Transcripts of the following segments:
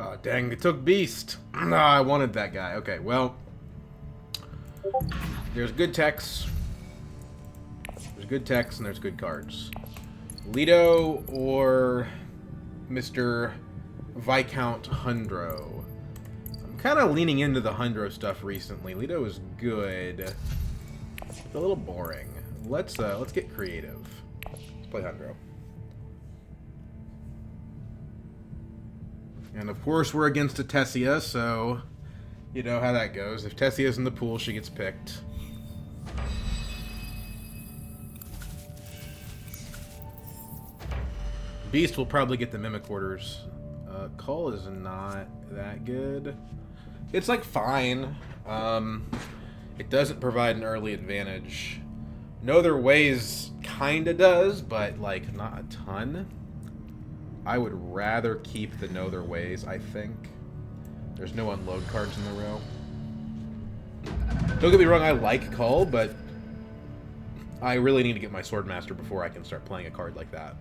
Oh, dang, they took Beast. Ah, I wanted that guy. Okay, well. There's good techs. There's good techs and there's good cards. Leto or Mr. Viscount Hundro. I'm kind of leaning into the Hundro stuff recently. Leto is good. It's a little boring. Let's get creative. Let's play Hundro. And of course we're against a Tessia, so you know how that goes. If Tessia's in the pool, she gets picked. Beast will probably get the Mimic Orders. Cull is not that good. It's like fine. It doesn't provide an early advantage. No Other Ways kinda does, but like not a ton. I would rather keep the No Other Ways, I think. There's no unload cards in the row. Don't get me wrong, I like Cull, but I really need to get my Swordmaster before I can start playing a card like that.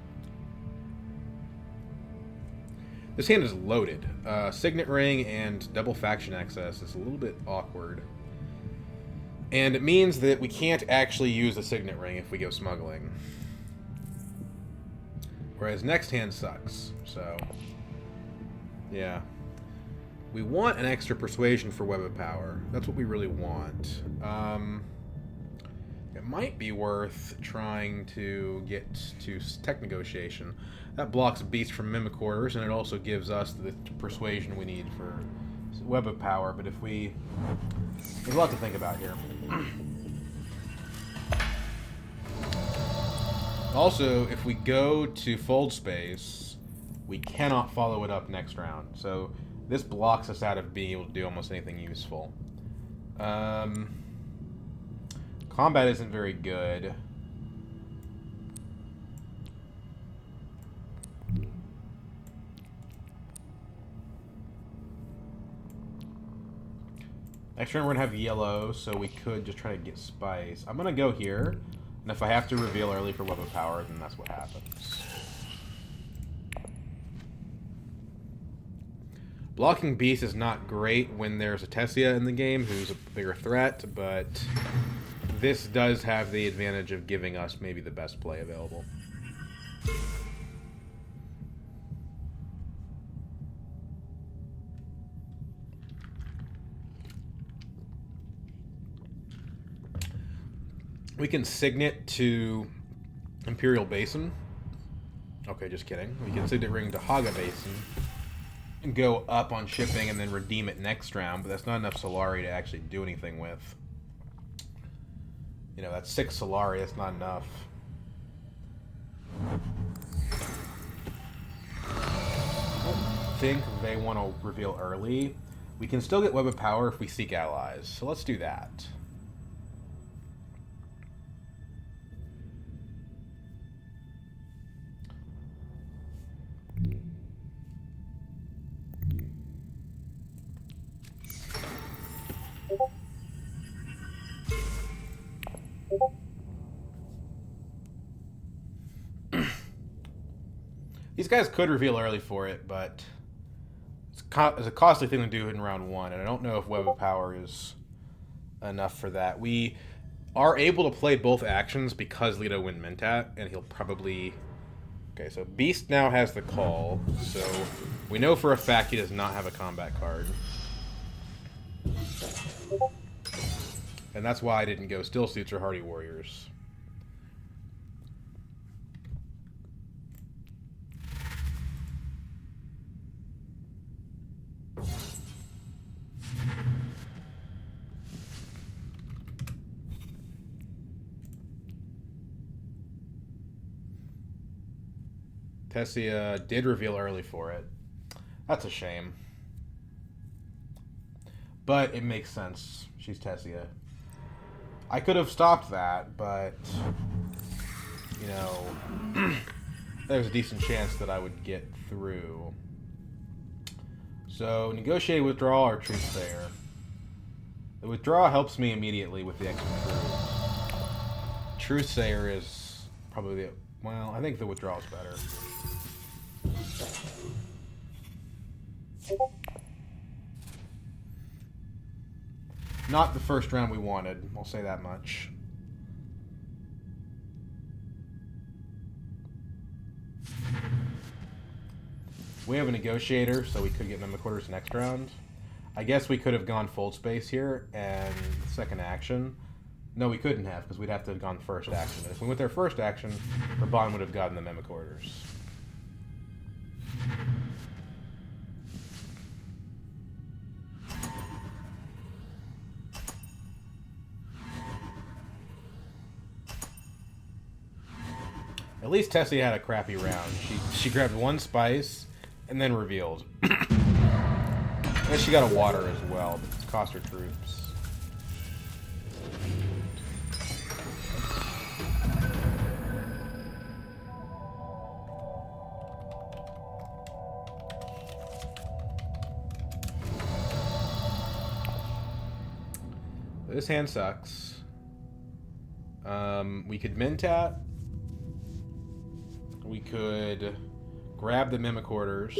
This hand is loaded. Signet Ring and double faction access is a little bit awkward. And it means that we can't actually use the Signet Ring if we go smuggling. Whereas next hand sucks, so yeah. We want an extra persuasion for Web of Power. That's what we really want. It might be worth trying to get to tech negotiation. That blocks Beast from Mimic Orders, and it also gives us the persuasion we need for Web of Power. But if we... There's a lot to think about here. Also, if we go to Fold Space, we cannot follow it up next round. So this blocks us out of being able to do almost anything useful. Combat isn't very good. Next turn we're going to have yellow, so we could just try to get spice. I'm going to go here, and if I have to reveal early for Web of Power, then that's what happens. Blocking Beast is not great when there's a Tessia in the game, who's a bigger threat, but this does have the advantage of giving us maybe the best play available. We can Signet to Imperial Basin. Okay, just kidding. We can Signet Ring to Haga Basin and go up on shipping and then redeem it next round, but that's not enough Solari to actually do anything with. You know, that's 6 Solari, that's not enough. I don't think they want to reveal early. We can still get Web of Power if we seek allies, so let's do that. These guys could reveal early for it, but it's a costly thing to do in round 1, and I don't know if Web of Power is enough for that. We are able to play both actions because Leto went Mentat, and he'll probably... Okay, so Beast now has the call, so we know for a fact he does not have a combat card. And that's why I didn't go Still Suits or Hardy Warriors. Tessia did reveal early for it. That's a shame. But it makes sense. She's Tessia. I could have stopped that, but, you know, there's a decent chance that I would get through. So, negotiate withdrawal or Truthsayer. The withdrawal helps me immediately with the extra truth. Truthsayer is probably the... Well, I think the withdrawal is better. Not the first round we wanted, I'll say that much. We have a negotiator, so we could get Mimic-Quarters next round. I guess we could have gone full space here and second action. No, we couldn't have, because we'd have to have gone first action. If we went there first action, Raban would have gotten the Mimic-Quarters. At least Tessie had a crappy round. She grabbed one spice and then revealed. And she got a water as well, but it cost her troops. This hand sucks. We could Mentat. We could grab the Mimic-Quarters.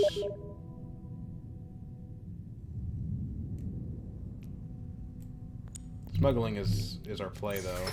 Smuggling is our play, though.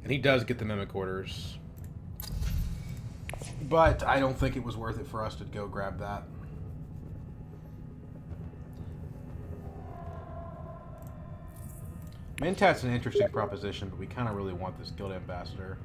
And he does get the Mimic-Quarters. But I don't think it was worth it for us to go grab that. Mentat's an interesting proposition, but we kind of really want this Guild Ambassador.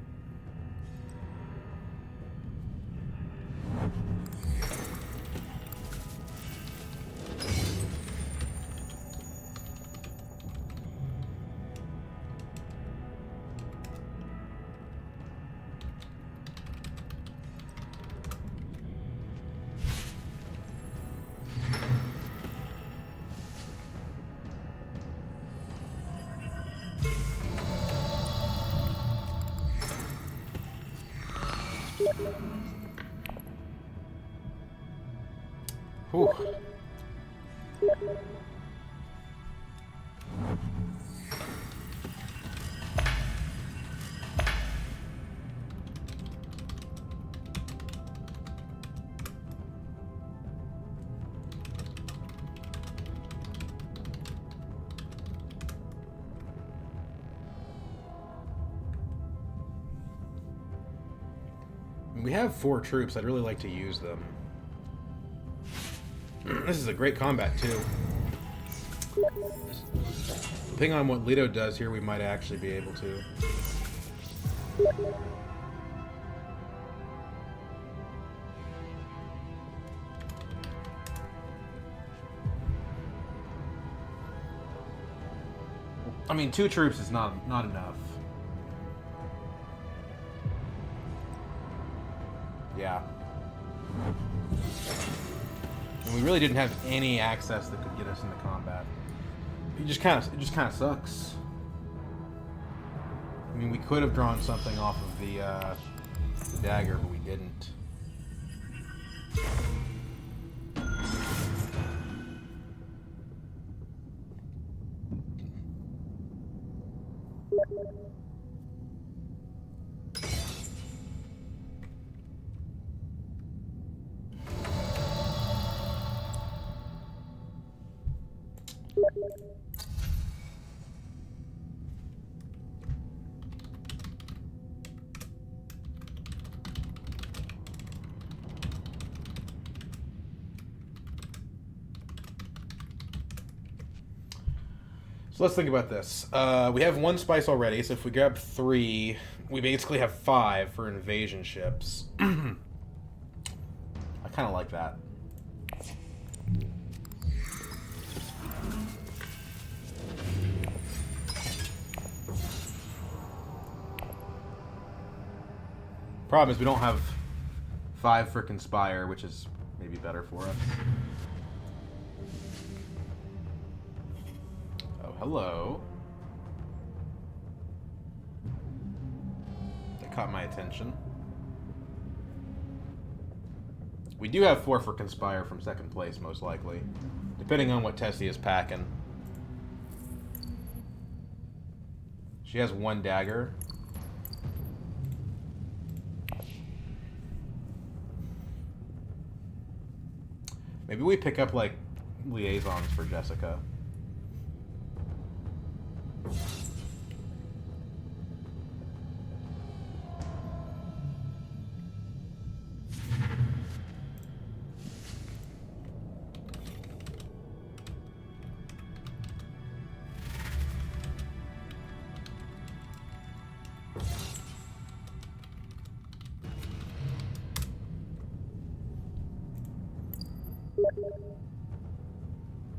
Whew. We have 4 troops. I'd really like to use them. This is a great combat, too. Depending on what Leto does here, we might actually be able to. I mean, 2 troops is not enough. Yeah. And we really didn't have any access that could get us into combat. It just kind of sucks. I mean, we could have drawn something off of the dagger, but we didn't. So let's think about this. We have 1 spice already, so if we grab 3, we basically have 5 for invasion ships. I kind of like that. Problem is we don't have 5 for Conspire, which is maybe better for us. Oh, hello. That caught my attention. We do have 4 for Conspire from second place, most likely. Depending on what Tessie is packing. She has 1 dagger. Maybe we pick up, like, liaisons for Jessica.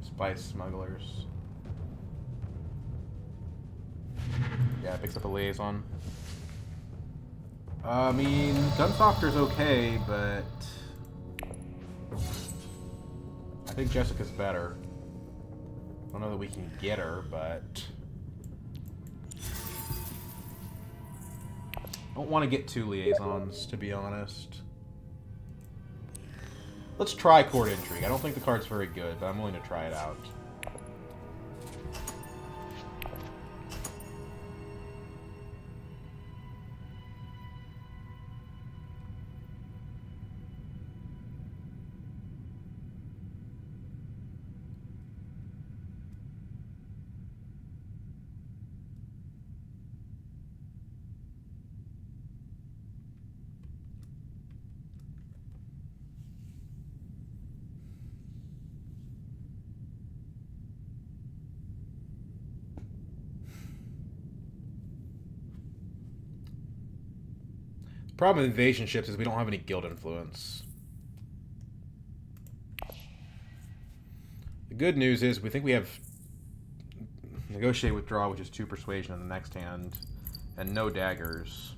Spice smugglers. Yeah, it picks up a liaison. I mean, Gunsofter's okay, but I think Jessica's better. I don't know that we can get her, but I don't want to get 2 liaisons, to be honest. Let's try Court Intrigue. I don't think the card's very good, but I'm willing to try it out. Problem with invasion ships is we don't have any guild influence. The good news is we think we have negotiate withdrawal, which is 2 persuasion in the next hand, and no daggers.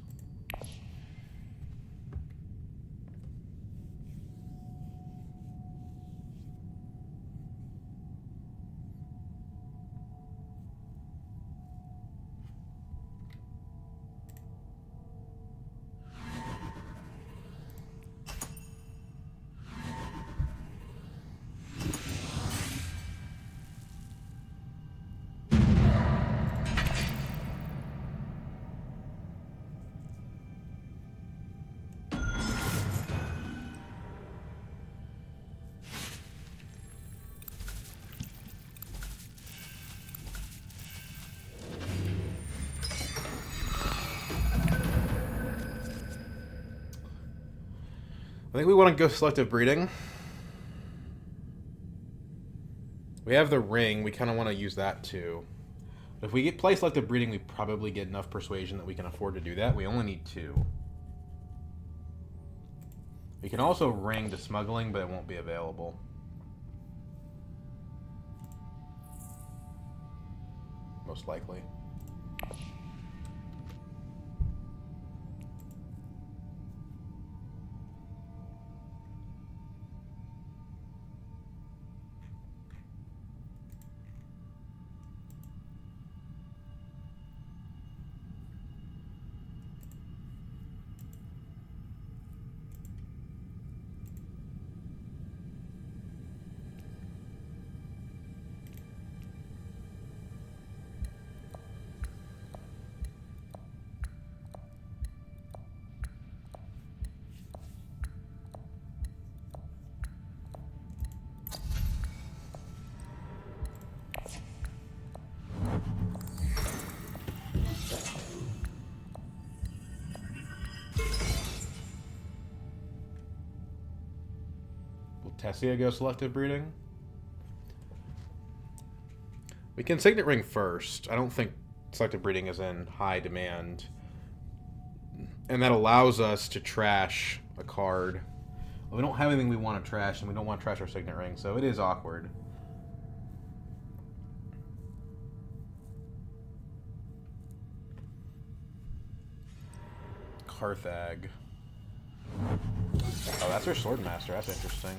I think we want to go selective breeding. We have the ring. We kind of want to use that too. But if we play selective breeding, we probably get enough persuasion that we can afford to do that. We only need 2. We can also ring to smuggling, but it won't be available. Most likely. Tessia go selective breeding? We can Signet Ring first. I don't think selective breeding is in high demand. And that allows us to trash a card. Well, we don't have anything we want to trash, and we don't want to trash our Signet Ring, so it is awkward. Carthag. that's our Swordmaster. That's interesting.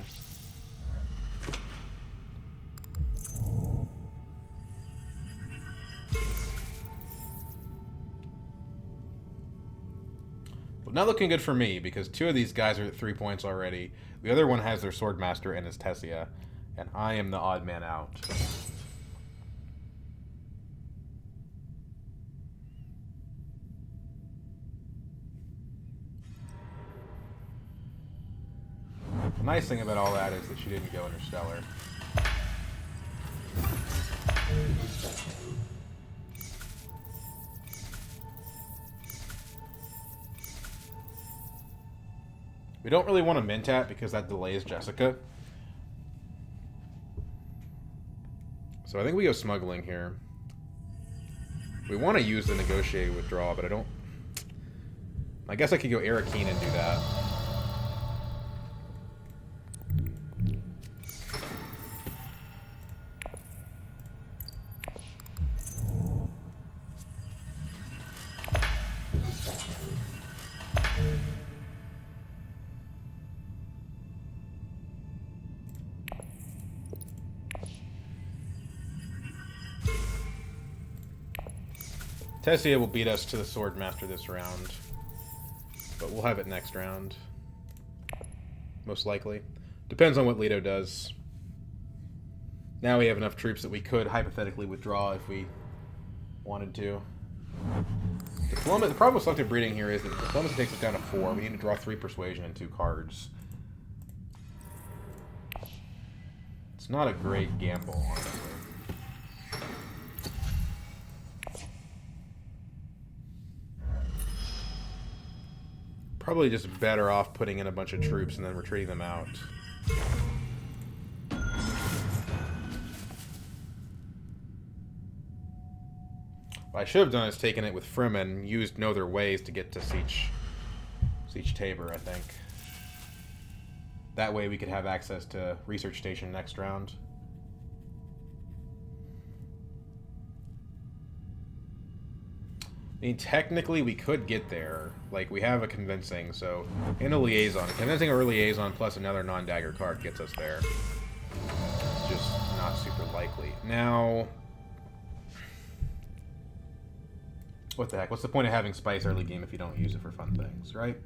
Well, not looking good for me, because 2 of these guys are at 3 points already. The other one has their Swordmaster and his Tessia, and I am the odd man out. The nice thing about all that is that she didn't go Interstellar. We don't really want to Mentat because that delays Jessica. So I think we go smuggling here. We want to use the negotiated withdrawal, but I don't... I guess I could go Arakeen and do that. Tessia will beat us to the Swordmaster this round, but we'll have it next round. Most likely. Depends on what Leto does. Now we have enough troops that we could hypothetically withdraw if we wanted to. Diplomat, the problem with selective breeding here is that Diplomacy takes us down to 4. We need to draw 3 Persuasion and 2 cards. It's not a great gamble, honestly. Probably just better off putting in a bunch of troops and then retreating them out. What I should have done is taken it with Fremen, used no other ways to get to Siege Tabor, I think. That way we could have access to Research Station next round. I mean, technically we could get there. Like, we have a convincing, so... in a liaison. Convincing or a liaison plus another non-dagger card gets us there. It's just not super likely. Now... what the heck? What's the point of having Spice early game if you don't use it for fun things, right?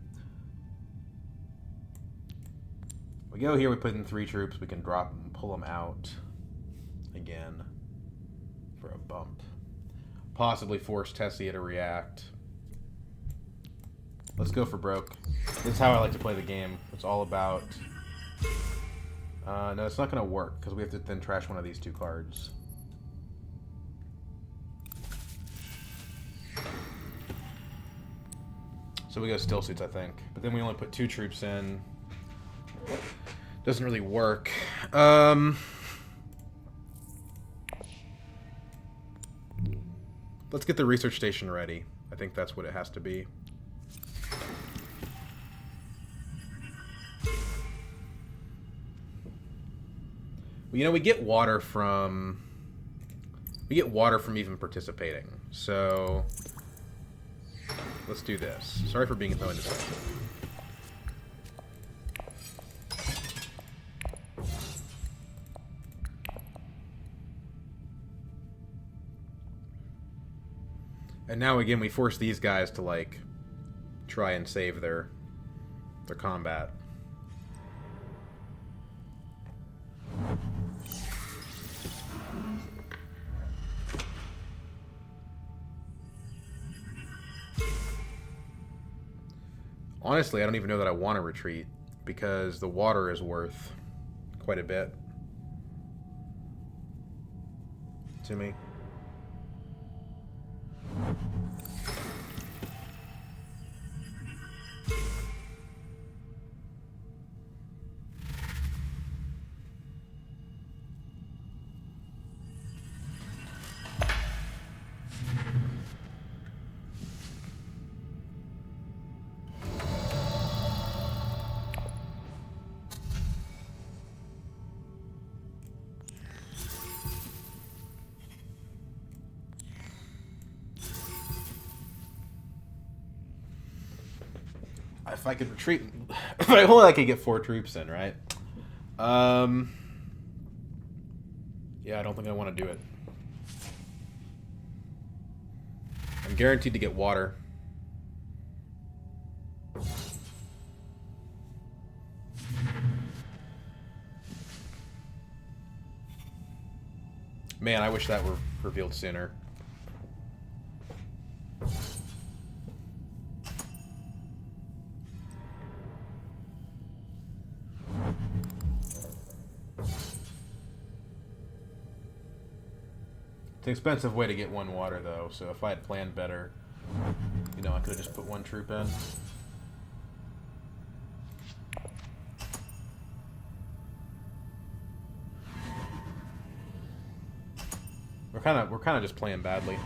We go here, we put in 3 troops, we can drop and pull them out again for a bump. Possibly force Tessia to react. Let's go for broke. This is how I like to play the game. It's all about... no, it's not going to work, because we have to then trash one of these 2 cards. So we go still suits, I think. But then we only put 2 troops in. Doesn't really work. Let's get the research station ready. I think that's what it has to be. Well, you know, we get water from even participating. So let's do this. Sorry for being so indecisive. And now again, we force these guys to, like, try and save their combat. Honestly, I don't even know that I want to retreat, because the water is worth quite a bit to me. If I could retreat If I only I could get 4 troops in, right? Yeah, I don't think I want to do it. I'm guaranteed to get water. Man, I wish that were revealed sooner. It's an expensive way to get 1 water, though, so if I had planned better, you know, I could have just put 1 troop in. We're kind of just playing badly.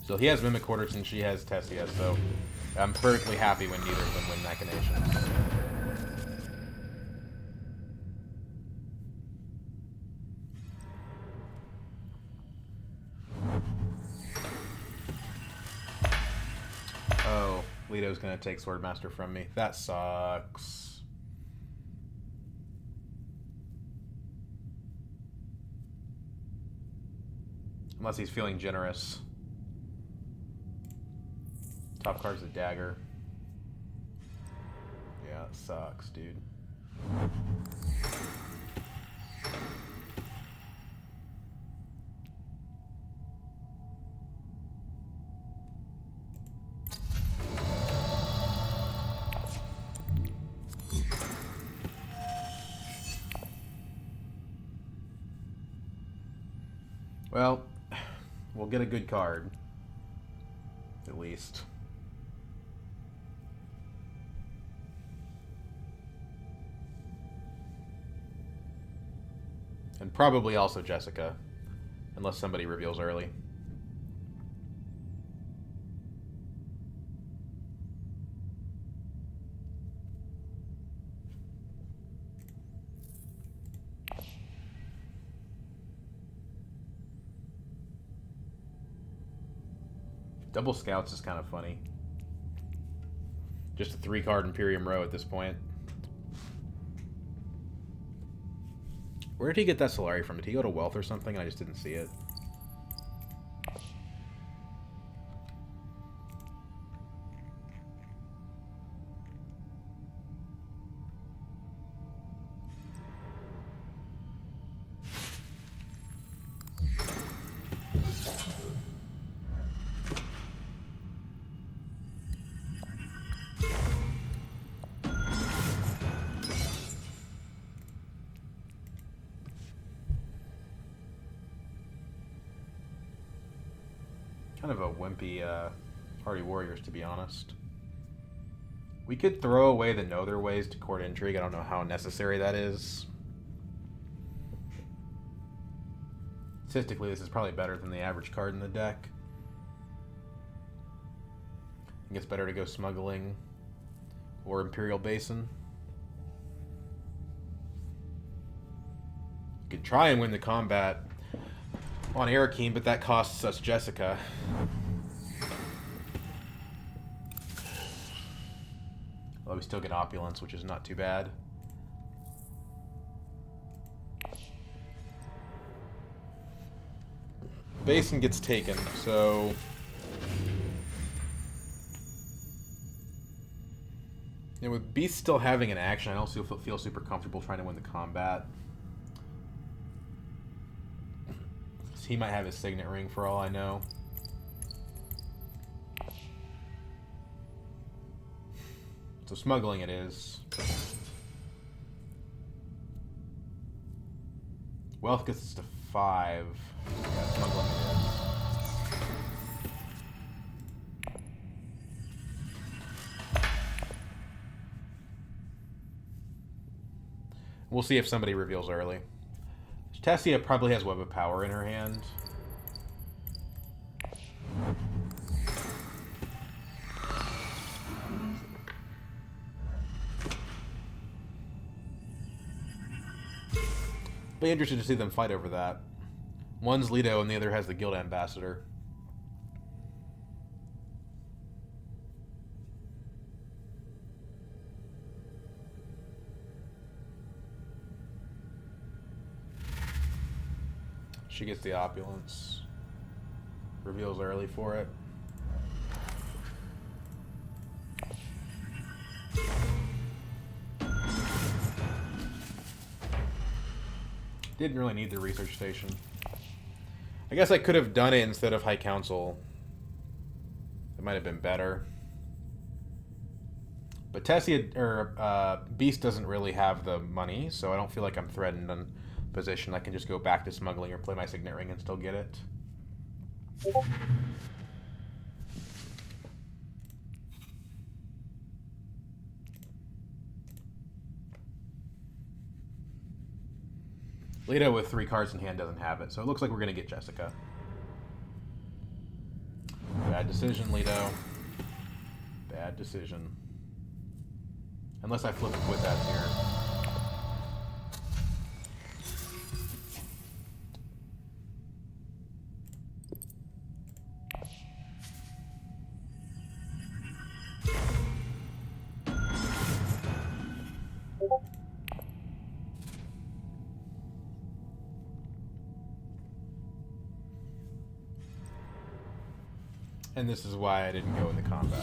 So he has Mimic Quarters and she has Tessia, so I'm perfectly happy when neither of them win Machinations. Oh, Leto's gonna take Swordmaster from me. That sucks. Unless he's feeling generous. Top card's a dagger. Yeah, it sucks, dude. Well, we'll get a good card. At least. And probably also Jessica. Unless somebody reveals early. Double Scouts is kind of funny. Just a 3-card Imperium row at this point. Where did he get that Solari from? Did he go to Wealth or something? I just didn't see it. Kind of a wimpy Hardy Warriors, to be honest. We could throw away the Know Their Ways to court intrigue. I don't know how necessary that is. Statistically, this is probably better than the average card in the deck. I think it's better to go Smuggling or Imperial Basin. You could try and win the combat on Arakeen, but that costs us Jessica. Although we still get Opulence, which is not too bad. Basin gets taken, so... And with Beast still having an action, I don't feel super comfortable trying to win the combat. He might have his Signet Ring for all I know. So Smuggling it is. Wealth gets us to 5. Yeah, Smuggling it is. We'll see if somebody reveals early. Tessia probably has Web of Power in her hand. Be interested to see them fight over that. One's Leto and the other has the guild ambassador. She gets the opulence. Reveals early for it. Didn't really need the research station. I guess I could have done it instead of High Council. It might have been better. But Tessia, or Beast doesn't really have the money, so I don't feel like I'm threatened on position. I can just go back to smuggling or play my Signet Ring and still get it. Leto with 3 cards in hand doesn't have it, so it looks like we're going to get Jessica. Bad decision, Leto. Bad decision. Unless I flip with that here. And this is why I didn't go into combat.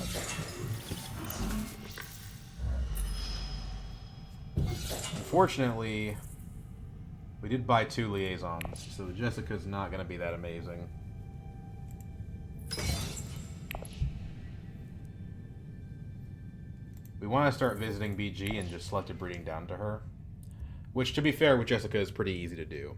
Unfortunately, we did buy 2 liaisons, so the Jessica's not going to be that amazing. We want to start visiting BG and just selective breeding down to her. Which, to be fair, with Jessica is pretty easy to do.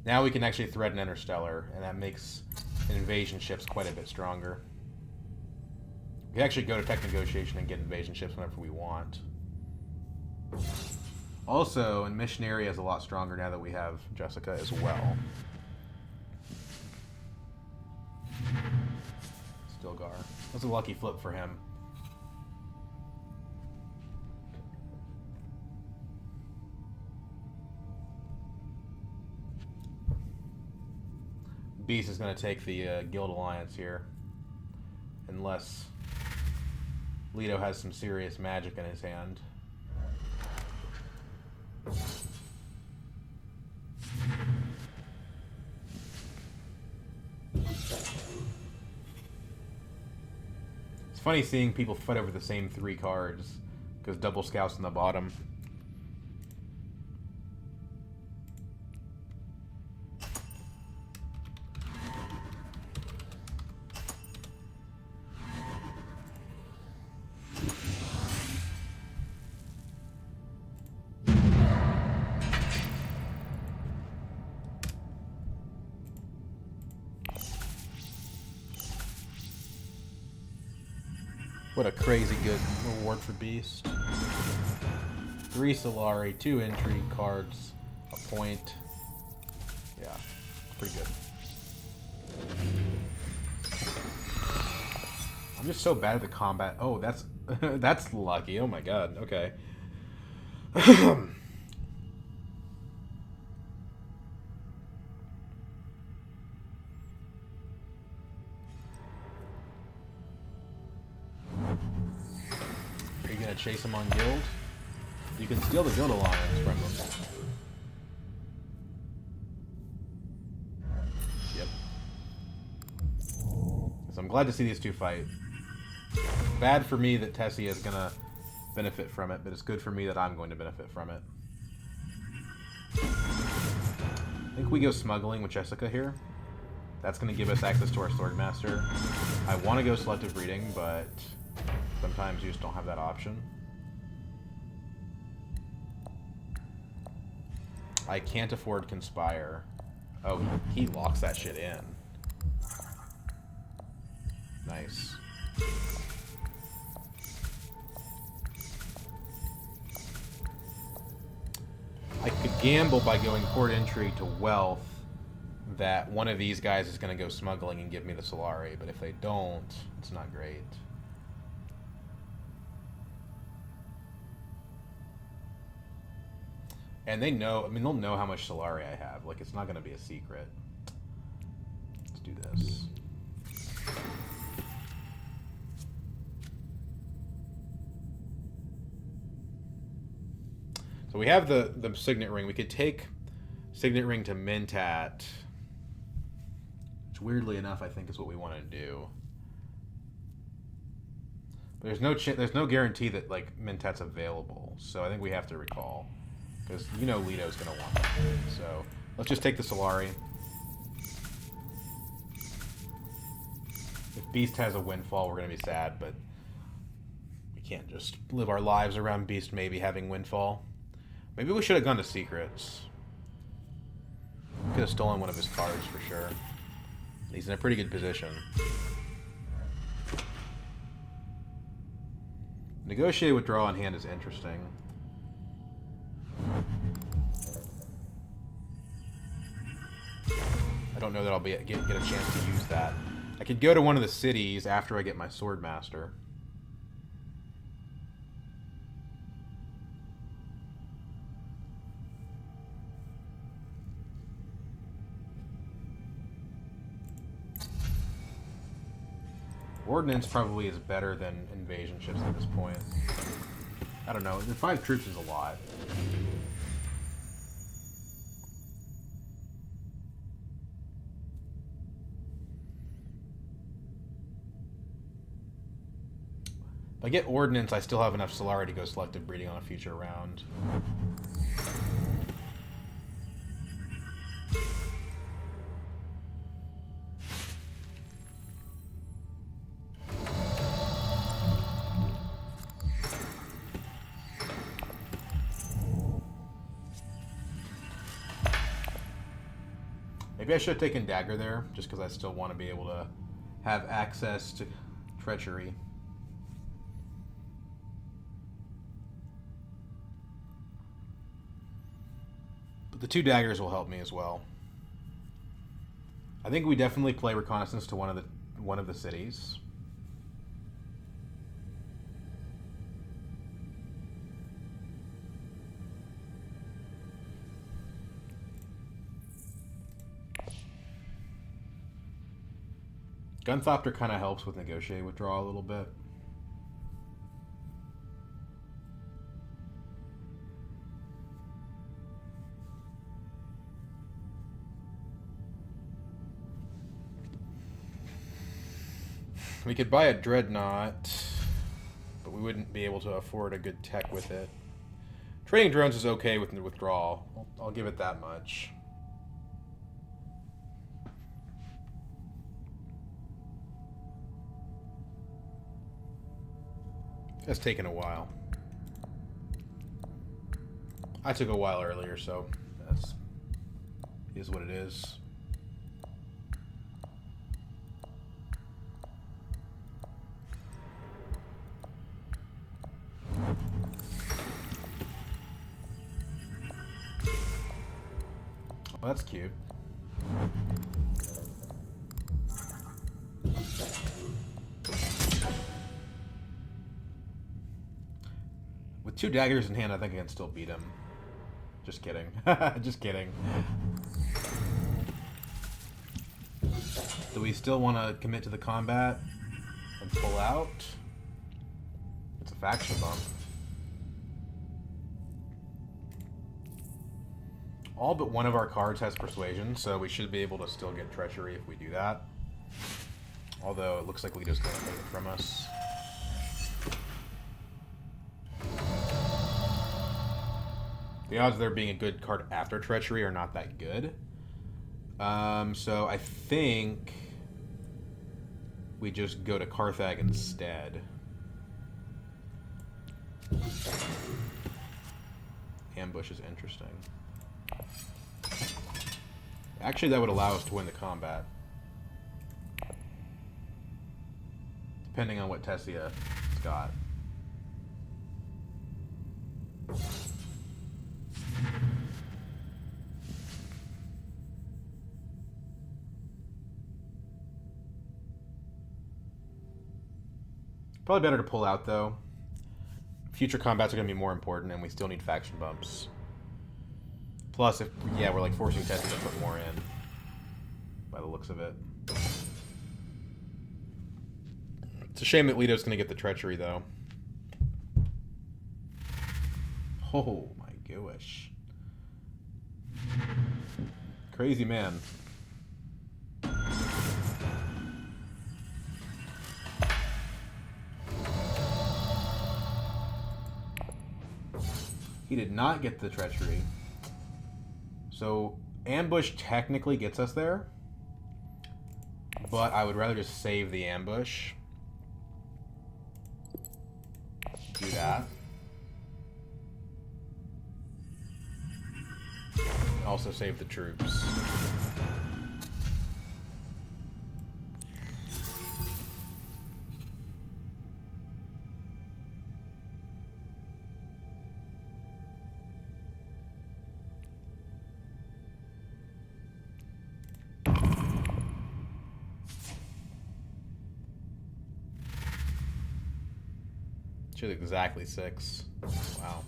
Now we can actually threaten Interstellar, and that makes invasion ships quite a bit stronger. We can actually go to tech negotiation and get invasion ships whenever we want. Also, and Missionary is a lot stronger now that we have Jessica as well. Stilgar. That's a lucky flip for him. Beast is going to take the Guild Alliance here. Unless Leto has some serious magic in his hand. It's funny seeing people fight over the same 3 cards, because double scouts on the bottom. What a crazy good reward for Beast. 3 Solari, 2 intrigue cards, a point. Yeah, pretty good. I'm just so bad at the combat. Oh, that's that's lucky. Oh my god. Okay. Chase him on guild. You can steal the guild alliance from him. Yep. So I'm glad to see these 2 fight. Bad for me that Tessia is gonna benefit from it, but it's good for me that I'm going to benefit from it. I think we go smuggling with Jessica here. That's gonna give us access to our Swordmaster. I want to go selective breeding, but sometimes you just don't have that option. I can't afford Conspire. Oh, he locks that shit in. Nice. I could gamble by going port entry to wealth that one of these guys is going to go smuggling and give me the Solari, but if they don't, it's not great. And they know, I mean, they'll know how much Solari I have. Like, it's not going to be a secret. Let's do this. So we have the Signet Ring. We could take Signet Ring to Mentat, which weirdly enough I think is what we want to do. But there's no guarantee that like Mentat's available. So I think we have to recall, because you know Lito's gonna want that. So let's just take the Solari. If Beast has a windfall, we're gonna be sad, but we can't just live our lives around Beast maybe having windfall. Maybe we should have gone to Secrets. Could have stolen one of his cards for sure. He's in a pretty good position. Negotiate withdrawal on hand is interesting. I don't know that I'll get a chance to use that. I could go to one of the cities after I get my Swordmaster. Ordnance probably is better than invasion ships at this point. I don't know. 5 troops is a lot. If I get Ordnance, I still have enough Solari to go Selective Breeding on a future round. Maybe I should have taken Dagger there, just because I still want to be able to have access to Treachery. But the 2 daggers will help me as well. I think we definitely play Reconnaissance to one of the cities. Gunthopter kind of helps with Negotiate Withdrawal a little bit. We could buy a Dreadnought, but we wouldn't be able to afford a good tech with it. Trading drones is okay with the withdrawal. I'll give it that much. That's taken a while. I took a while earlier, so that's is what it is. Oh, that's cute. With 2 daggers in hand, I think I can still beat him. Just kidding. Just kidding. Do we still want to commit to the combat and pull out? It's a faction bump. All but one of our cards has Persuasion, so we should be able to still get Treachery if we do that. Although it looks like we just can't take it from us. The odds of there being a good card after Treachery are not that good. So I think we just go to Carthag instead. Ambush is interesting. Actually, that would allow us to win the combat. Depending on what Tessia's got. Probably better to pull out, though. Future combats are going to be more important, and we still need faction bumps. Plus, if yeah, we're like forcing Tessie to put more in, by the looks of it. It's a shame that Leto's going to get the treachery, though. Oh my gosh. Crazy man. He did not get the treachery. So, ambush technically gets us there. But I would rather just save the ambush. Do that. Also save the troops. She's exactly 6. Wow.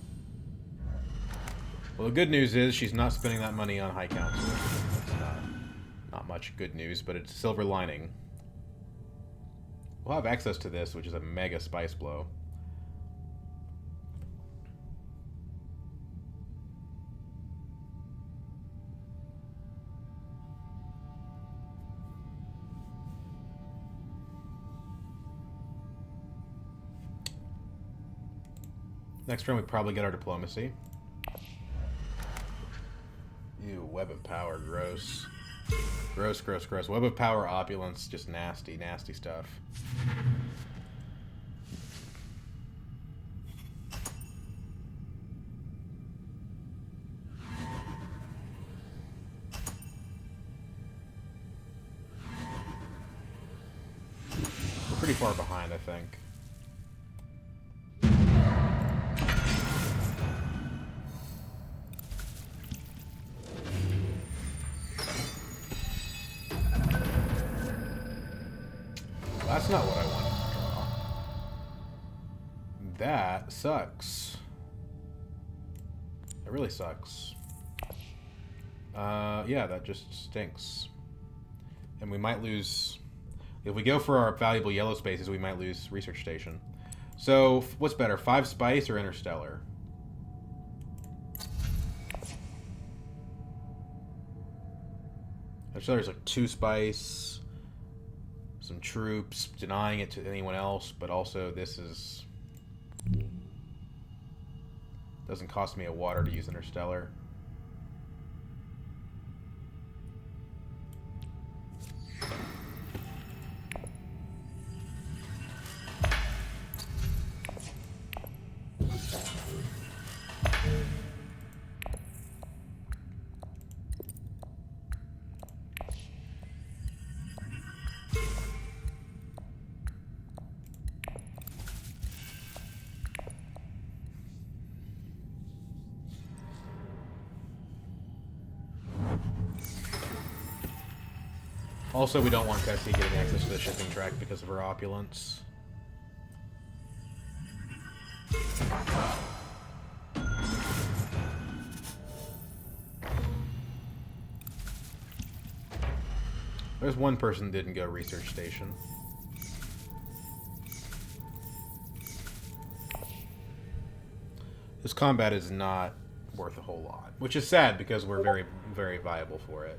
Well, the good news is she's not spending that money on High Council. That's not much good news, but it's a silver lining. We'll have access to this, which is a mega spice blow. Next turn we probably get our diplomacy. Ew, web of power, gross. Gross, gross, gross. Web of power, opulence, just nasty, nasty stuff. We're pretty far behind, I think. That's not what I wanted to draw. That sucks. It really sucks. Yeah, that just stinks. And we might lose... If we go for our valuable yellow spaces, we might lose Research Station. So, what's better, 5 Spice or Interstellar? Interstellar's like 2 Spice... Some troops, denying it to anyone else, but also this is... Doesn't cost me a water to use Interstellar. Also, we don't want Tessie getting access to the shipping track because of her opulence. There's one person that didn't go Research Station. This combat is not worth a whole lot, which is sad because we're very, very viable for it.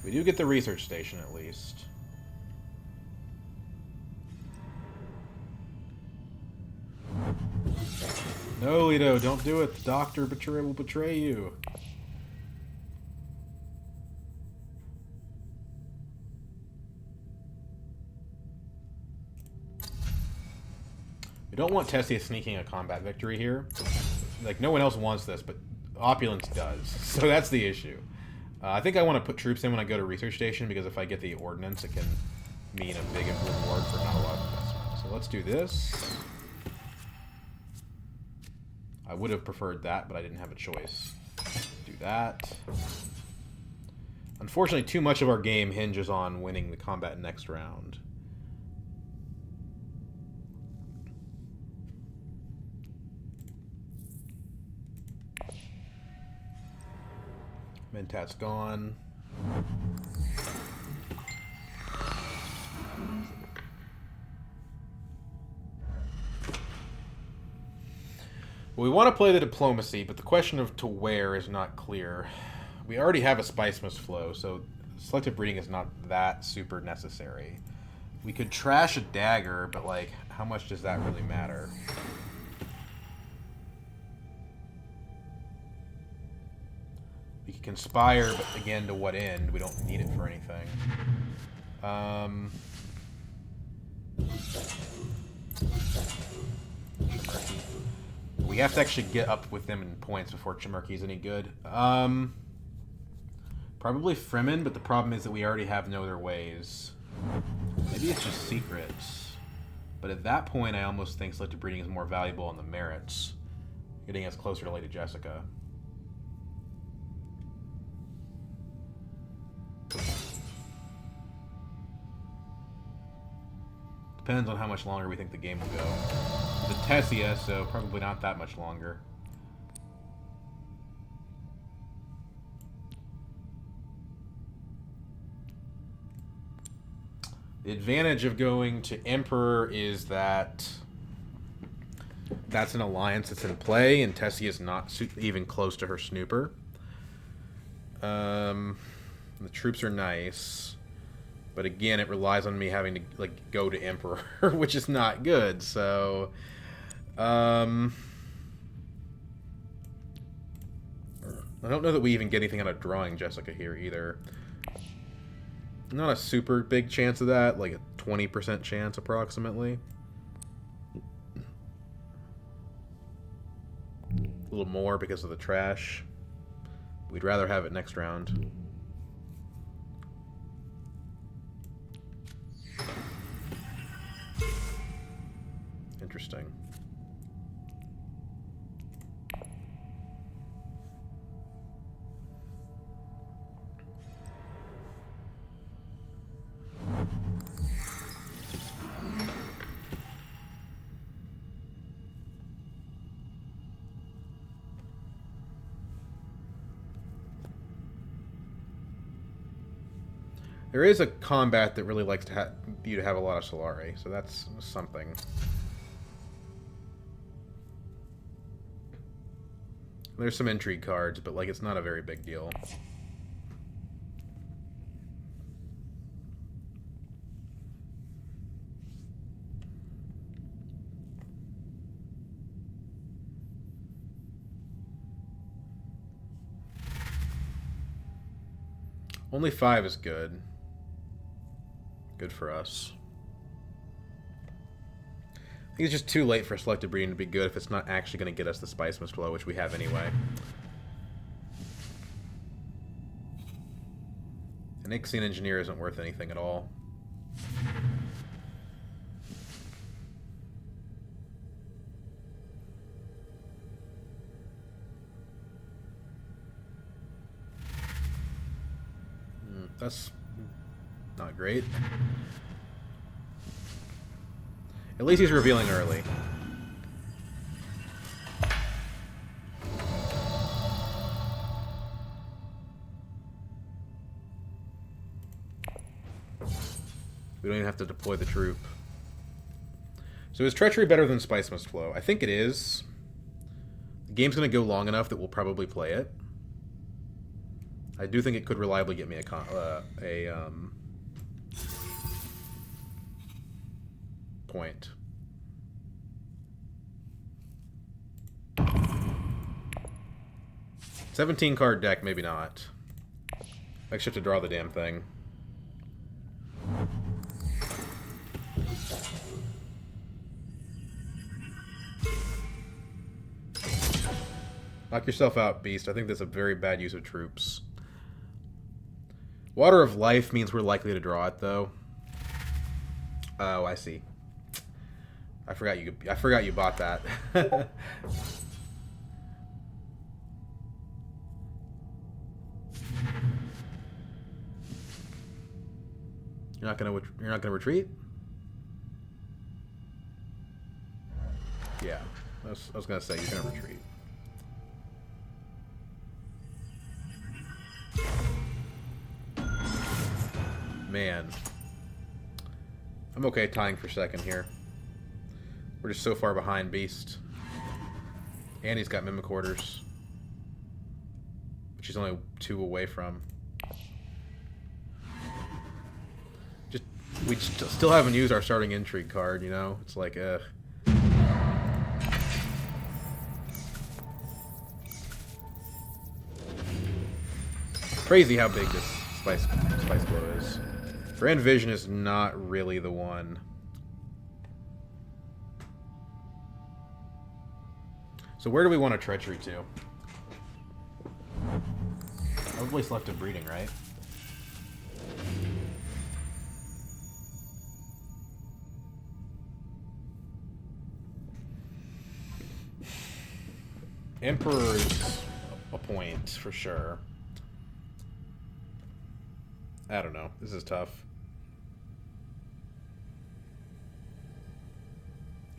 We do get the Research Station, at least. No, Leto, don't do it. The doctor will betray you. We don't want Tessia sneaking a combat victory here. Like, no one else wants this, but Opulence does. So that's the issue. I think I want to put troops in when I go to Research Station, because if I get the Ordnance, it can mean a big reward for not a lot of investment. So let's do this. I would have preferred that, but I didn't have a choice. Do that. Unfortunately, too much of our game hinges on winning the combat next round. Mentat's gone. We want to play the diplomacy, but the question of to where is not clear. We already have a spice must flow, so selective breeding is not that super necessary. We could trash a dagger, but like, how much does that really matter? We could conspire, but again, to what end? We don't need it for anything. We have to actually get up with them in points before Chimurky's any good. Probably Fremen, but the problem is that we already have no other ways. Maybe it's just secrets. But at that point, I almost think selective breeding is more valuable on the merits, getting us closer to Lady Jessica. Depends on how much longer we think the game will go. It's a Tessia, so probably not that much longer. The advantage of going to Emperor is that that's an alliance that's in play, and Tessia is not even close to her snooper. The troops are nice. But again, it relies on me having to like go to Emperor, which is not good. So, I don't know that we even get anything out of drawing Jessica here either. Not a super big chance of that, like a 20% chance approximately. A little more because of the trash. We'd rather have it next round. Interesting. There is a combat that really likes to you to have a lot of Solari, so that's something. There's some intrigue cards, but like it's not a very big deal. Only 5 is good. Good for us. I think it's just too late for selective breeding to be good if it's not actually going to get us the Spice Must Flow, which we have anyway. An Ixian Engineer isn't worth anything at all. That's not great. At least he's revealing early. We don't even have to deploy the troop. So is Treachery better than Spice Must Flow? I think it is. The game's going to go long enough that we'll probably play it. I do think it could reliably get me a point. $17 card deck, maybe not. I actually have to draw the damn thing. Knock yourself out, Beast. I think that's a very bad use of troops. Water of Life means we're likely to draw it, though. Oh, I see. I forgot you bought that. You're not gonna retreat? Yeah, I was gonna say you're gonna retreat. Man. I'm okay tying for second here. We're just so far behind Beast. And he's got Mimic Orders. Which he's only 2 away from. We still haven't used our starting intrigue card, you know? It's like, crazy how big this Spice Glow is. Grand Vision is not really the one. So where do we want a Treachery to? Probably Selective Breeding, right? Emperor is a point, for sure. I don't know. This is tough.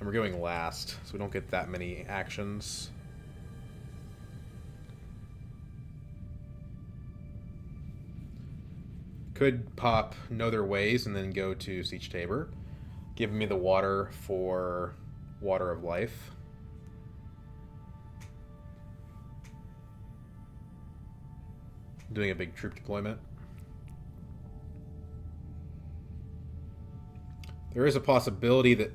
And we're going last, so we don't get that many actions. Could pop Know Their Ways and then go to Siege Tabor, giving me the water for Water of Life. Doing a big troop deployment. There is a possibility that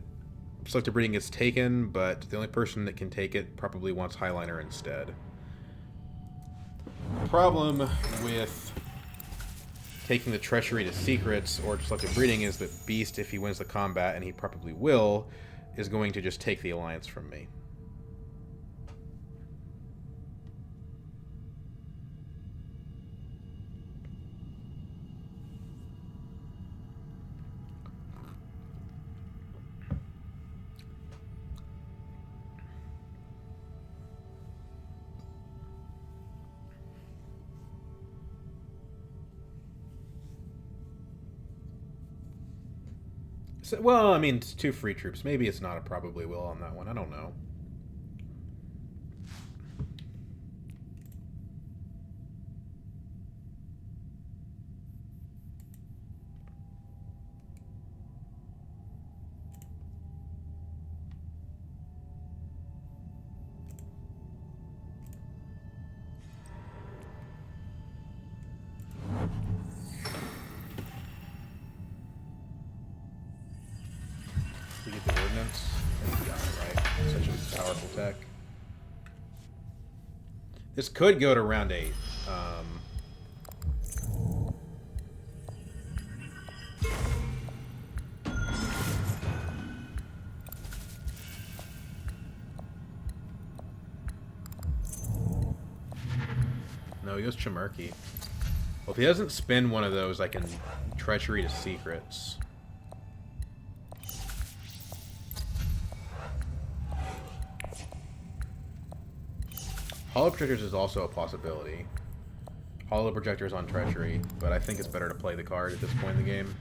Selective Breeding gets taken, but the only person that can take it probably wants Highliner instead. The problem with taking the Treachery to Secrets or Selective Breeding is that Beast, if he wins the combat, and he probably will, is going to just take the Alliance from me. So, well, I mean, it's 2 free troops. Maybe it's not a probably will on that one. I don't know. We get the ordnance. And we got it, right? Such a powerful tech. This could go to round 8. No, he goes Chimerky. Well, if he doesn't spin one of those, I can Treachery to Secrets. Hollow Projectors is also a possibility. Hollow Projectors on Treachery, but I think it's better to play the card at this point in the game.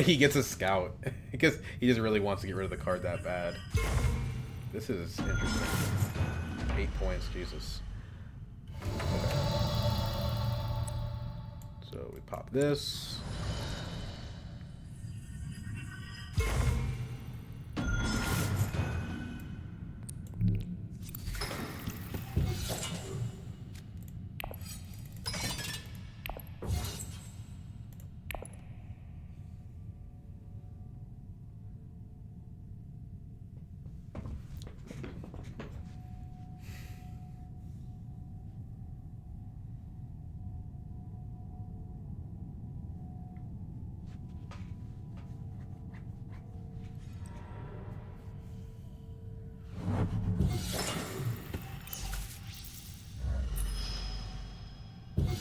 He gets a Scout, because he just really wants to get rid of the card that bad. This is interesting. 8 points, Jesus. Okay. So we pop this.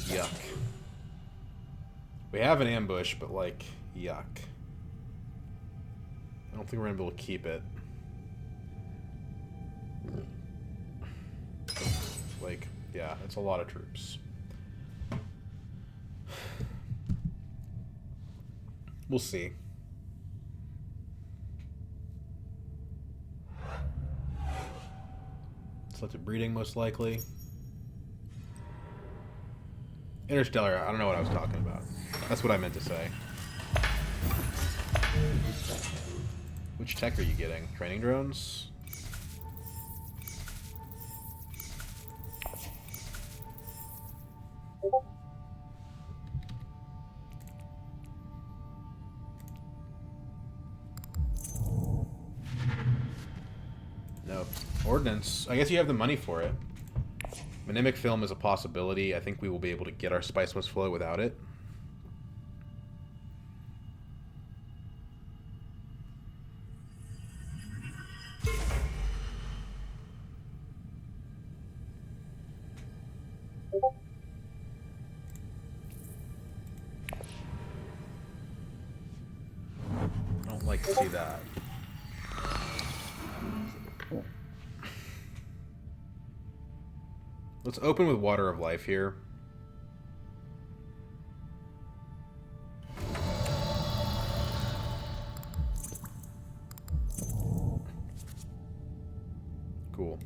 Yuck. We have an ambush, but like, yuck. I don't think we're gonna be able to keep it. Like, yeah, it's a lot of troops. We'll see. Selective Breeding, most likely. Interstellar, I don't know what I was talking about. That's what I meant to say. Which tech are you getting? Training drones? No. Ordnance. I guess you have the money for it. Mnemonic film is a possibility. I think we will be able to get our Spice Must Flow without it. I don't like to see that. Let's open with Water of Life here. Cool.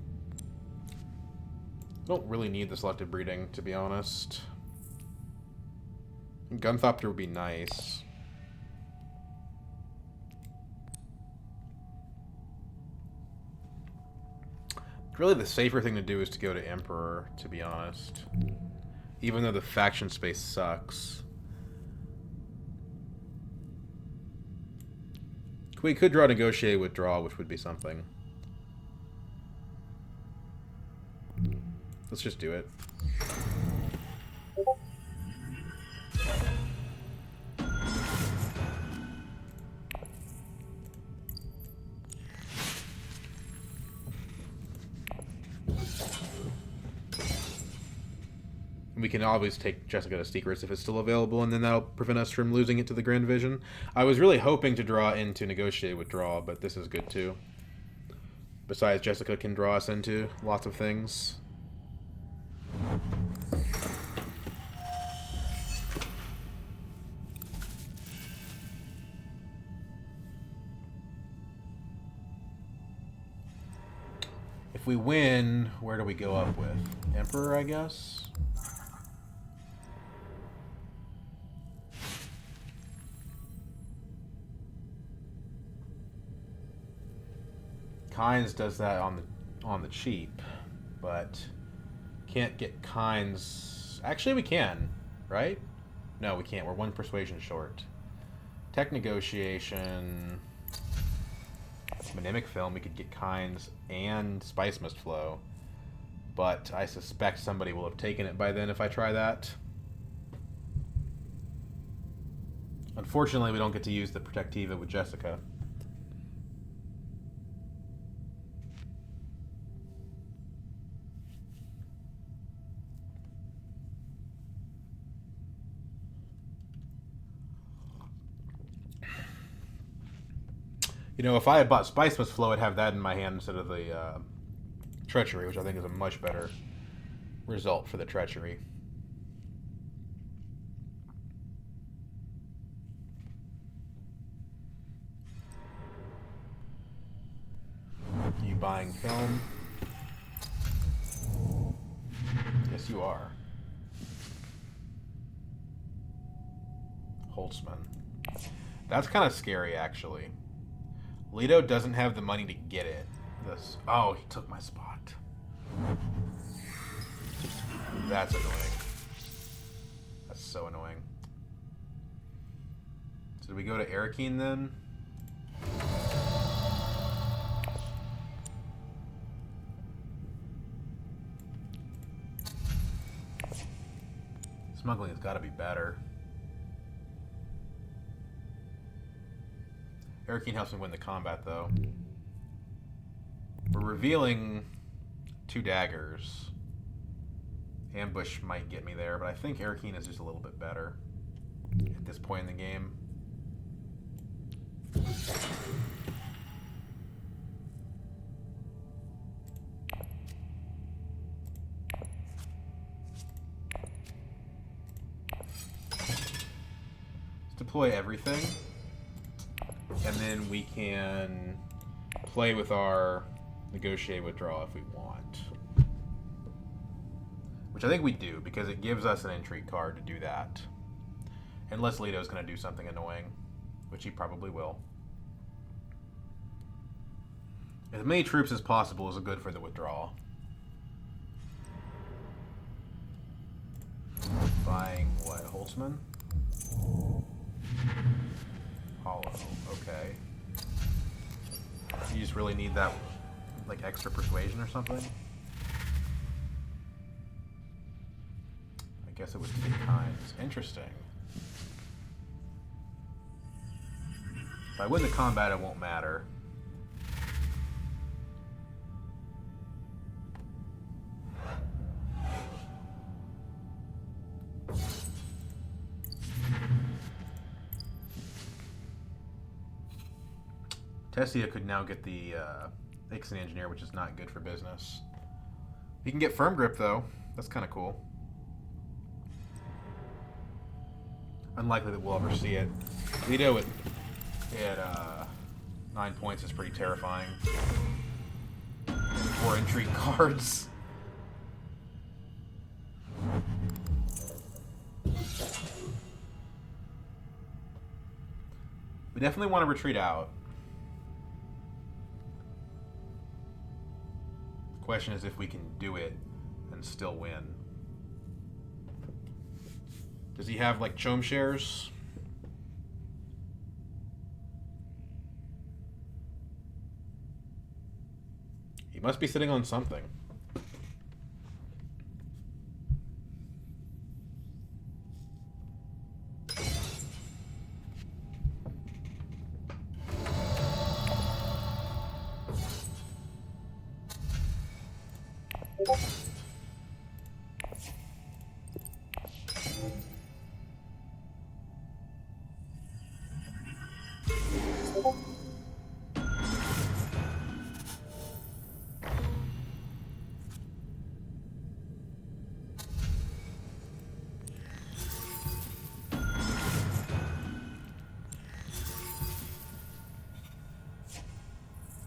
I don't really need the selective breeding, to be honest. Gunthopter would be nice. Really, the safer thing to do is to go to Emperor, to be honest. Even though the faction space sucks. We could draw Negotiate Withdrawal, which would be something. Let's just do it. We can always take Jessica to Secrets if it's still available, and then that'll prevent us from losing it to the Grand Vision. I was really hoping to draw into Negotiate Withdrawal, but this is good too. Besides, Jessica can draw us into lots of things. If we win, where do we go up with? Emperor, I guess? Kynes does that on the cheap, but can't get Kynes. Actually, we can, right? No, we can't. We're one persuasion short. Tech negotiation, Mnemonic film. We could get Kynes and Spice Must Flow, but I suspect somebody will have taken it by then if I try that. Unfortunately, we don't get to use the Protectiva with Jessica. You know, if I had bought Spice Must Flow, I'd have that in my hand instead of the Treachery, which I think is a much better result for the Treachery. You buying film? Yes, you are. Holtzman. That's kind of scary, actually. Leto doesn't have the money to get it. This. Oh, he took my spot. That's annoying. That's so annoying. So do we go to Arakeen then? Smuggling has got to be better. Arakeen helps me win the combat, though. We're revealing 2 daggers. Ambush might get me there, but I think Arakeen is just a little bit better at this point in the game. Let's deploy everything. And then we can play with our Negotiate Withdrawal if we want. Which I think we do, because it gives us an intrigue card to do that. Unless Leto's going to do something annoying. which he probably will. As many troops as possible is good for the withdrawal. Buying what? Holtzman? Hollow. Okay. You just really need that, like, extra persuasion or something? I guess it would take kinds. Interesting. If I win the combat, it won't matter. Tessia could now get the Ixen Engineer, which is not good for business. He can get Firm Grip, though. That's kind of cool. Unlikely that we'll ever see it. Leto at 9 points is pretty terrifying. 4 intrigue cards. We definitely want to retreat out. The question is if we can do it and still win. Does he have, like, Chome shares? He must be sitting on something.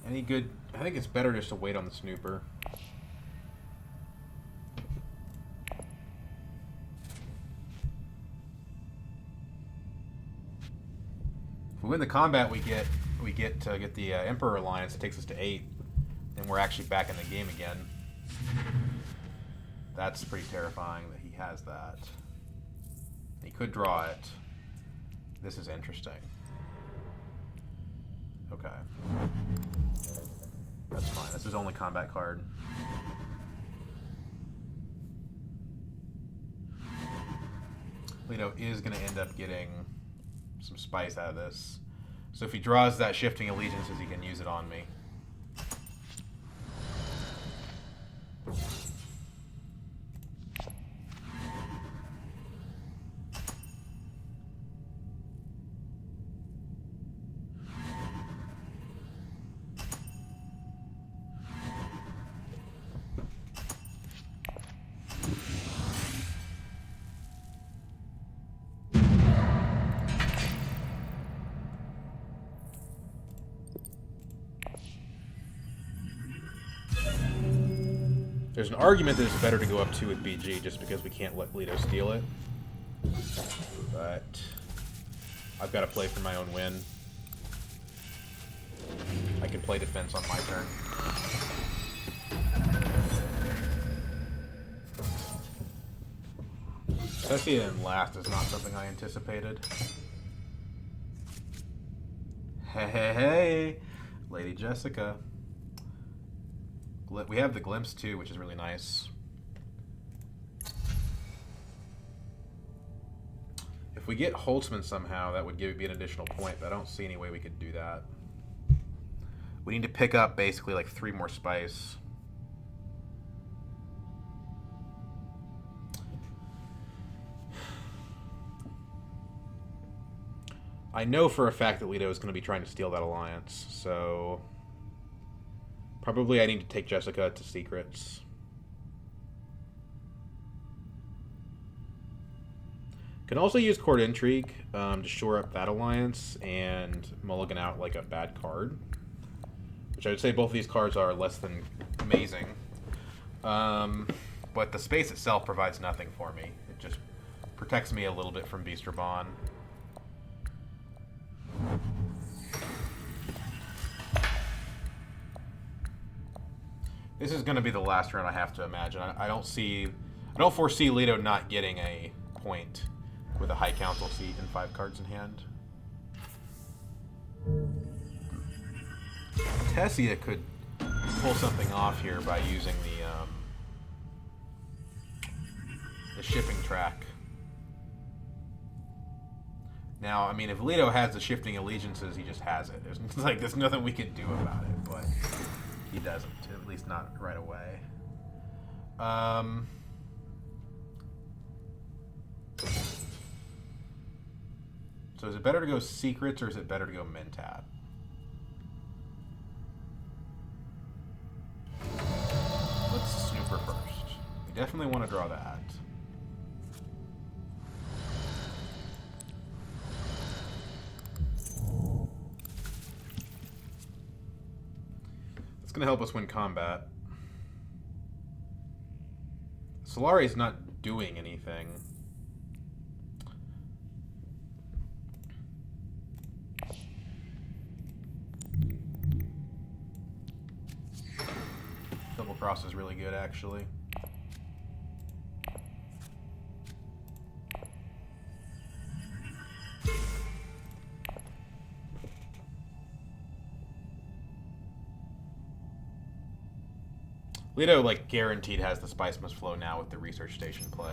Any good? I think it's better just to wait on the snooper. If we win the combat, we get to get the Emperor Alliance. It takes us to 8, and we're actually back in the game again. That's pretty terrifying that he has that. He could draw it. This is interesting. Okay. That's fine. That's his only combat card. Leto is going to end up getting some spice out of this. So if he draws that Shifting Allegiances, he can use it on me. There's an argument that it's better to go up 2 with BG just because we can't let Leto steal it. But I've got to play for my own win. I can play defense on my turn. Tessia in last is not something I anticipated. Hey, hey, hey! Lady Jessica. We have the Glimpse too, which is really nice. If we get Holtzman somehow, that would be an additional point, but I don't see any way we could do that. We need to pick up basically like 3 more spice. I know for a fact that Leto is going to be trying to steal that alliance, so probably I need to take Jessica to secrets. Can also use Court Intrigue to shore up that alliance and mulligan out like a bad card, which I would say both of these cards are less than amazing. But the space itself provides nothing for me. It just protects me a little bit from Beast Raban. This is going to be the last round, I have to imagine. I don't foresee Leto not getting a point with a High Council seat and 5 cards in hand. Tessia could pull something off here by using the shipping track. Now, I mean, if Leto has the shifting allegiances, he just has it. There's nothing we can do about it, but he doesn't, at least not right away. So is it better to go secrets or is it better to go Mentat? Let's snooper first. We definitely want to draw that. It's going to help us win combat. Solari's not doing anything. Double cross is really good, actually. Leto, like, guaranteed has the Spice Must Flow now with the research station play.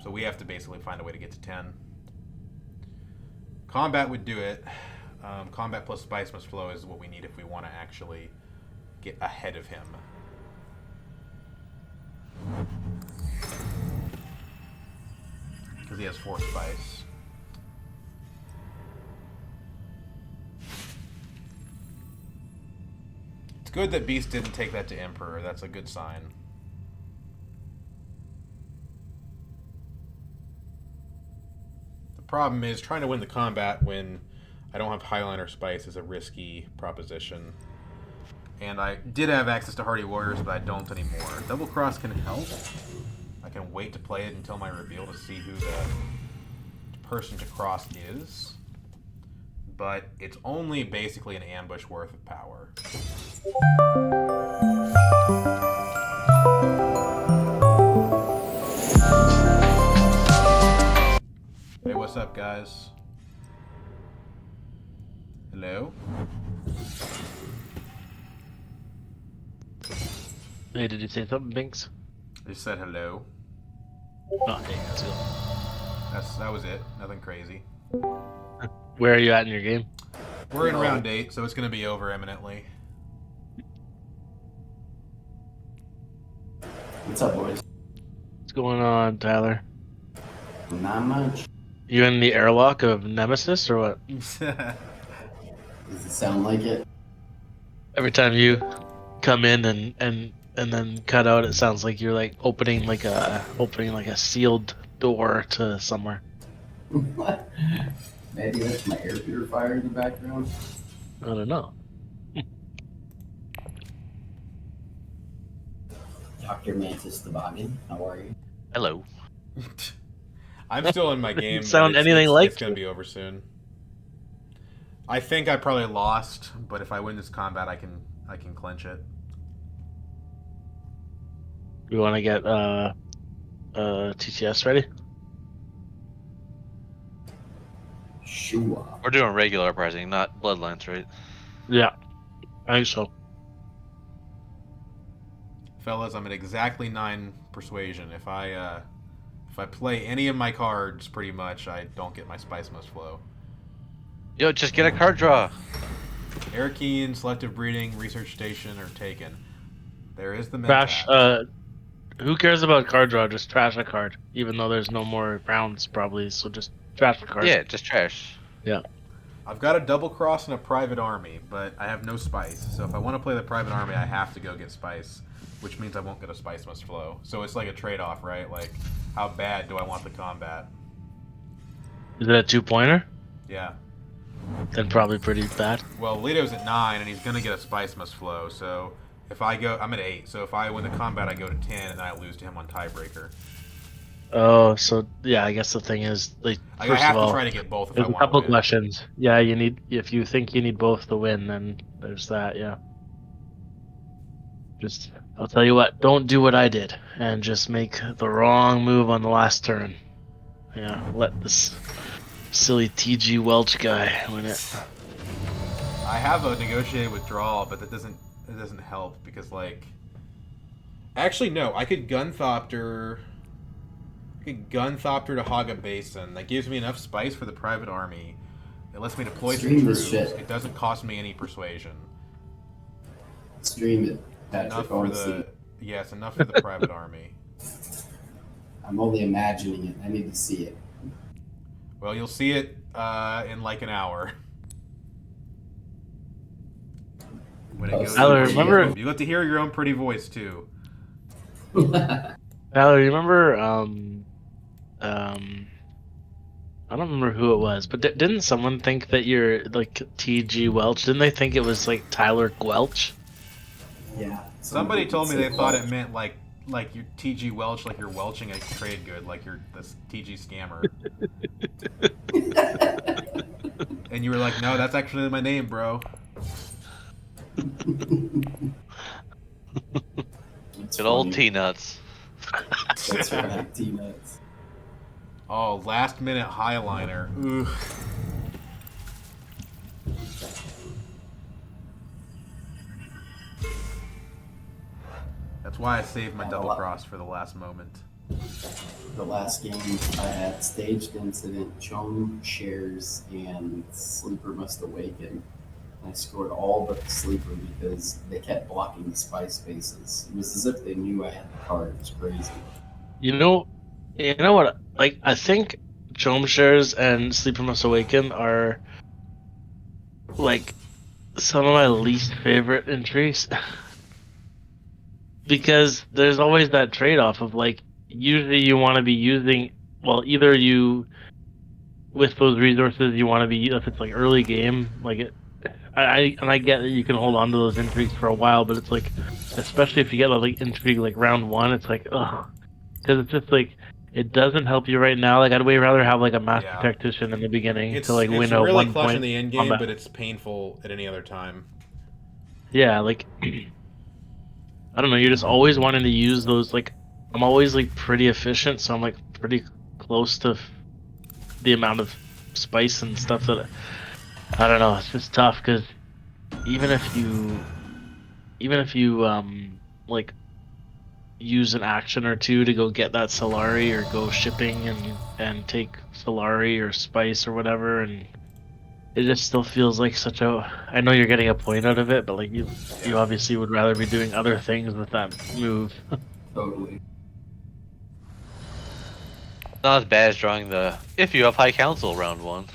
So we have to basically find a way to get to 10. Combat would do it. Combat plus Spice Must Flow is what we need if we want to actually get ahead of him. Because he has 4 Spice. It's good that Beast didn't take that to Emperor. That's a good sign. The problem is trying to win the combat when I don't have Highliner Spice is a risky proposition. And I did have access to Hardy Warriors, but I don't anymore. Double Cross can help. I can wait to play it until my reveal to see who the person to cross is. But it's only basically an ambush worth of power. Hey, what's up, guys? Hello? Hey, did you say something, Binks? I just said hello. Oh, hey, how's it going? That was it. Nothing crazy. Where are you at in your game? We're in round 8, so it's going to be over imminently. What's up, boys? What's going on, Tyler? Not much. You in the airlock of Nemesis, or what? Does it sound like it? Every time you come in and then cut out, it sounds like you're like opening like a sealed door to somewhere. What? Maybe that's my air purifier in the background. I don't know. Dr. Mantis Toboggan, how are you? Hello. I'm still in my game. Sound but anything like it's going to be over soon. I think I probably lost, but if I win this combat, I can clinch it. You want to get TTS ready? Sure. We're doing regular uprising, not bloodlines, right? Yeah, I think so. Fellas, I'm at exactly 9 persuasion. If I play any of my cards, pretty much, I don't get my Spice Must Flow. Yo, just get a card draw. Arakeen, Selective Breeding, Research Station are taken. There is the Trash. Mentat. Who cares about card draw? Just trash a card, even though there's no more rounds probably. So just trash a card. Yeah, just trash. Yeah. I've got a Double Cross and a Private Army, but I have no Spice. So if I want to play the Private Army, I have to go get Spice, which means I won't get a Spice Must Flow. So it's like a trade-off, right? Like, how bad do I want the combat? Is it a 2-pointer? Yeah. Then probably pretty bad. Well, Leto's at 9, and he's going to get a Spice Must Flow. So if I go... I'm at 8. So if I win the combat, I go to 10, and then I lose to him on Tiebreaker. Oh, so yeah, I guess the thing is, like, I first have of all, to try to get both if I there's a want to couple win. questions. Yeah, you need, if you think you need both to win, then there's that, yeah. Just, I'll tell you what, don't do what I did and just make the wrong move on the last turn. Yeah, let this silly TG Welch guy win it. I have a negotiated withdrawal, but it doesn't help because like. Actually, no. I could Gunthopter to Haga Basin. That gives me enough spice for the private army. It lets me deploy some Stream troops. this shit. It doesn't cost me any persuasion. Stream it, Patrick. Enough I for want to see the it. yes, enough for the private army. I'm only imagining it. I need to see it. Well, you'll see it in like an hour. When it goes. Tyler, remember- You get to hear your own pretty voice too. Valerie, you remember, I don't remember who it was, but didn't someone think that you're like TG Welch? Didn't they think it was like Tyler Gwelch? Yeah. Somebody told me they thought it meant like you're TG Welch, like you're welching a trade good, like you're this TG scammer. And you were like, no, that's actually my name, bro. Good old T-nuts. That's right, T-nuts. Oh, last minute highliner. Ooh. That's why I saved my double cross for the last moment. The last game I had Staged Incident, Chome Shares, and Sleeper Must Awaken. I scored all but the Sleeper because they kept blocking the spy spaces. It was as if they knew I had the card. It was crazy. You know what? Like, I think Chome Shares and Sleeper Must Awaken are like some of my least favorite entries. Because there's always that trade-off of like, usually you want to be using, well, either you, with those resources, you want to be, if it's like early game, like it, I get that you can hold on to those intrigues for a while, but it's like, especially if you get like intrigue like round one, it's like, ugh, because it's just like, it doesn't help you right now. Like, I'd way rather have like a master tactician in the beginning to like win a really 1 clutch point in the end game, combat. but it's painful at any other time. Yeah, like, I don't know, you're just always wanting to use those, like, I'm always like pretty efficient, so I'm like pretty close to the amount of spice and stuff that I don't know. It's just tough because even if you like use an action or two to go get that Solari or go shipping and take Solari or spice or whatever, and it just still feels like such a. I know you're getting a point out of it, but like you obviously would rather be doing other things with that move. Totally. Not as bad as drawing the if you have High Council round one.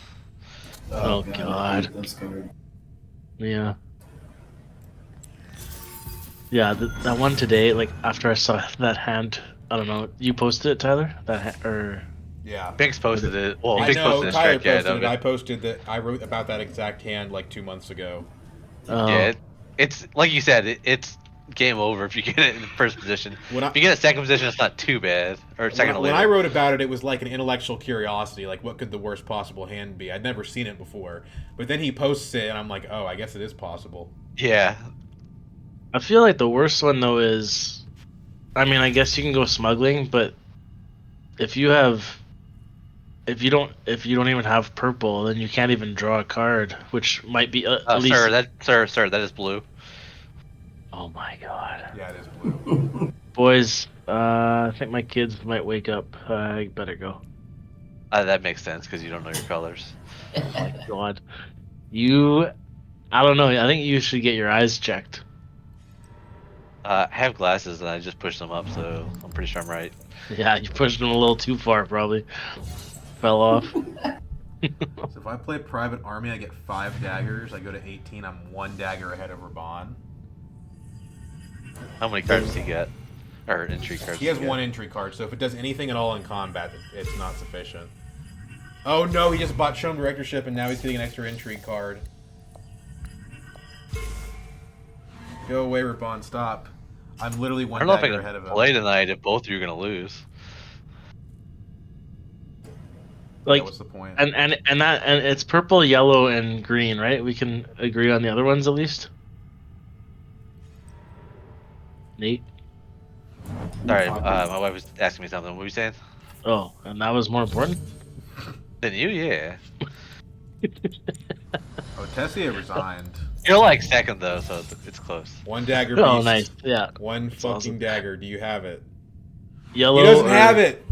Oh, I God. hate those cards. Yeah. Yeah, that one today, like, after I saw that hand, I don't know, you posted it, Tyler? Or... Yeah. Binks posted it. Well, I Binks know, posted a Tyler strike guide posted of it. it. I posted that. I wrote about that exact hand like 2 months ago. Yeah, it's like you said, it's game over if you get it in first position. If you get it second position, it's not too bad. Or second to When later. I wrote about it, it was like an intellectual curiosity. Like, what could the worst possible hand be? I'd never seen it before. But then he posts it, and I'm like, oh, I guess it is possible. Yeah. I feel like the worst one, though, is... I mean, I guess you can go smuggling, but if you have... If you don't even have purple, then you can't even draw a card, which might be at least... Sir, that is blue. Oh my god. Yeah, it is blue. Boys, I think my kids might wake up. I better go. That makes sense because you don't know your colors. Oh my god. I don't know, I think you should get your eyes checked. I have glasses and I just pushed them up, so I'm pretty sure I'm right. Yeah, you pushed them a little too far, probably. Fell off. So if I play Private Army, I get 5 daggers. I go to 18, I'm 1 dagger ahead of Raban. How many cards does he get? Or entry cards? He has does get? 1 entry card, so if it does anything at all in combat, it's not sufficient. Oh no, he just bought Showm Directorship and now he's getting an extra entry card. Go away, Raban, stop. I'm literally 1 I don't know if dagger I ahead of can him. play tonight if both of you are gonna lose. Like, yeah, what's the point? and it's purple, yellow, and green, right? We can agree on the other ones at least. Nate. Sorry, my wife was asking me something. What were you saying? Oh, and that was more important. Than you, yeah. Oh, Tessia resigned. You're like second though, so it's close. One dagger beast. Oh, nice. Yeah. One That's fucking awesome. dagger. Do you have it? Yellow. He doesn't or- have it.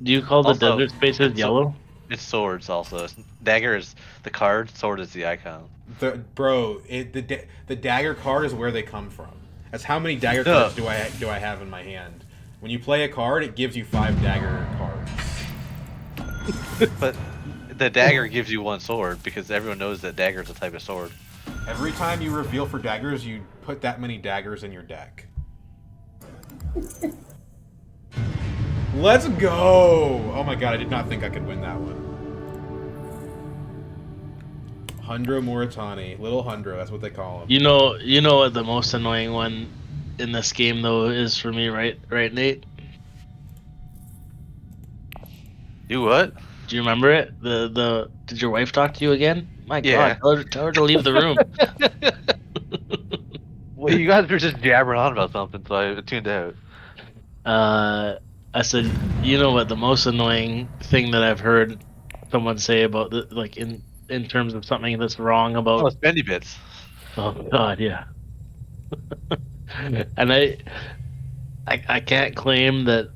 Do you call the Also, desert spaces yellow? It's swords also. Dagger is the card, sword is the icon. The dagger card is where they come from. That's how many dagger No. cards do I have in my hand. When you play a card, it gives you 5 dagger cards. But the dagger gives you one sword because everyone knows that dagger is a type of sword. Every time you reveal for daggers, you put that many daggers in your deck. Let's go! Oh my god, I did not think I could win that one. Hundro Moritani. Little Hundro, that's what they call him. You know what the most annoying one in this game though is for me, right, Nate? Do what? Do you remember it? Did your wife talk to you again? My Yeah. God, tell her to leave the room. Well, you guys were just jabbering on about something, so I tuned out. I said, you know what the most annoying thing that I've heard someone say about like in terms of something that's wrong about. Oh, spendy bits. Oh God, yeah. And I can't claim that